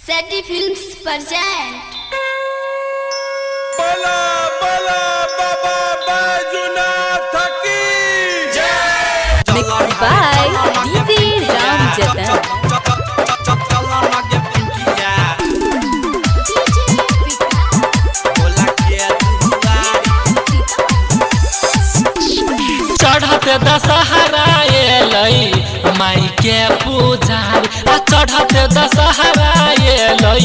Seti Films present. Bala bala baba Baijunatha ki jai. Mixed by DJ Ram Jatan. चढ़ते दशहरा एलै माई के पूजार चढ़ते दशहरा एलै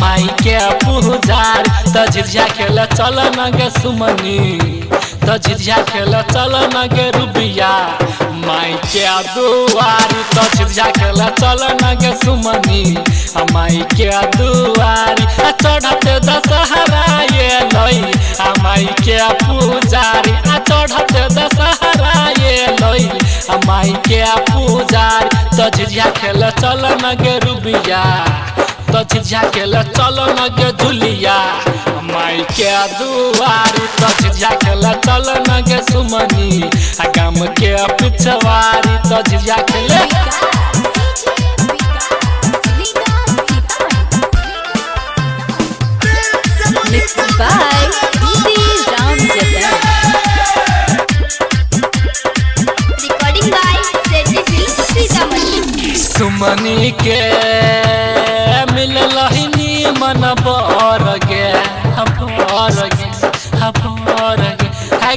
माई के पूजार त झिझिया खेल चल न गे सुमनी त झिझिया खेल चल न गे रुबिया माई के दुआरी त झिझिया खेल चल न गे सुमनी माई के दुआरी चढ़ते दशहरा एलै माई के पूजारी चढ़ते दशहरा एलै माई के पूजारी त झिझिया खेल चल न गे रुबिया त झिझिया खेल चल न गे झुलिया माई के दुआरी त झिझिया खेल चल न गे सुमनी गाम के पिछवारी त झिझिया खेल Mixed by DJ Ram Jatan. Recording by Seti Films Sitamarhi. सुमनी के मिललहिनी मन बर गे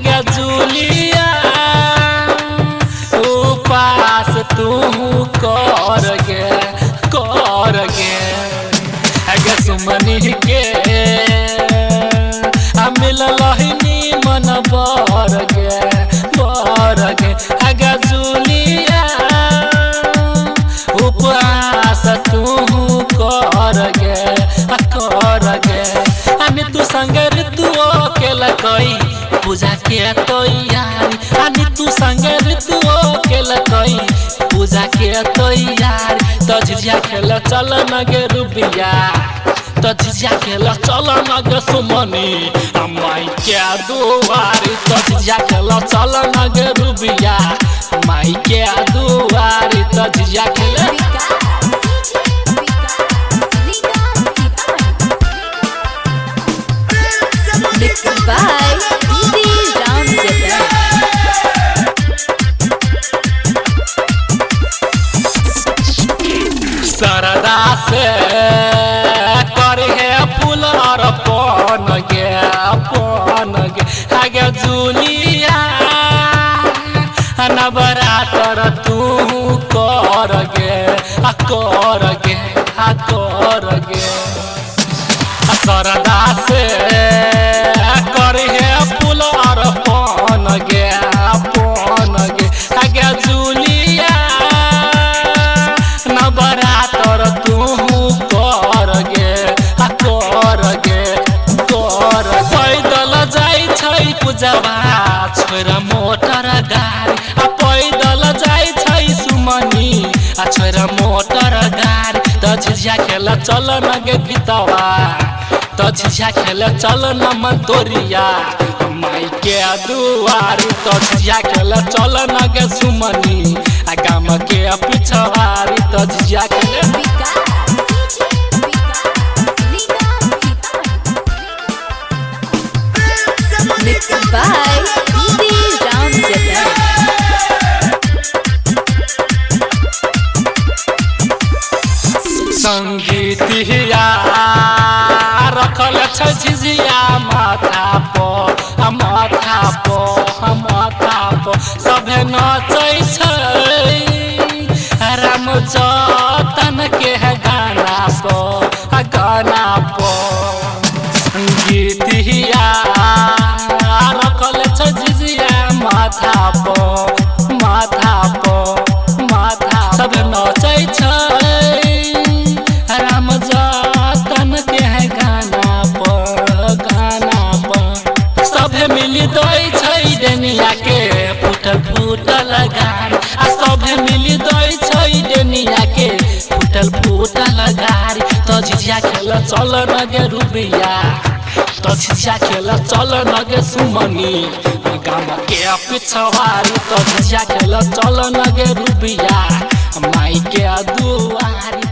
गे जुलिया उपास तू कर गे गे सुमनी के मिललहिनी मन बर गे गे जुलिया उपवास तू कर गे अनि तू संग ऋतुओ के लगई पूजा के तैयारी अनि तू संग ऋतुओ के लगई पूजा के तैयारी त झिझिया खेल चल न गे रुबिया त झिझिया खेल चल न गे सुमनी माई के दुआरी त झिझिया खेल चल न गे रुबिया माई के दुआरी त झिझिया खेल Mixed by DJ Ram Jatan. सरदा से कर है फूल और पन गे आगे जुलिया नवरात्र तू कर गे सरदा से कर है फूल और पन गे आगे जुलिया नवरात्र तू कर गे पैदल जाइ छै पूजवा छोरा मोटर गाड़ी पैदल जाइ छै सुमनी छोरा मोटर गाड़ी त झिझिया खेल चल न गे गीतवा त झिझिया खेल चल न मंतोरिया माई के दुआरी त झिझिया खेल चल न गे सुमनी गाम के पिछवारी त झिझिया खेल Mixed by DJ Ram Jatan. संगीतिया रखल छै झिझिया माथा पर सभे नचै छै राम जतन के गाना पर गीतिया रखल छै झिझिया माथा सभे नचै छै राम जतन के गाना पर सभे मिली दै छै डेनिया के फूटल गार सभे मिली दै छै डेनिया के फूटल गार त झिझिया खेल चल न गे रुबिया त झिझिया खेल चल न गे सुमनी गाम के पिछवारी त झिझिया खेल चल न गे रुबिया माई के दुआरी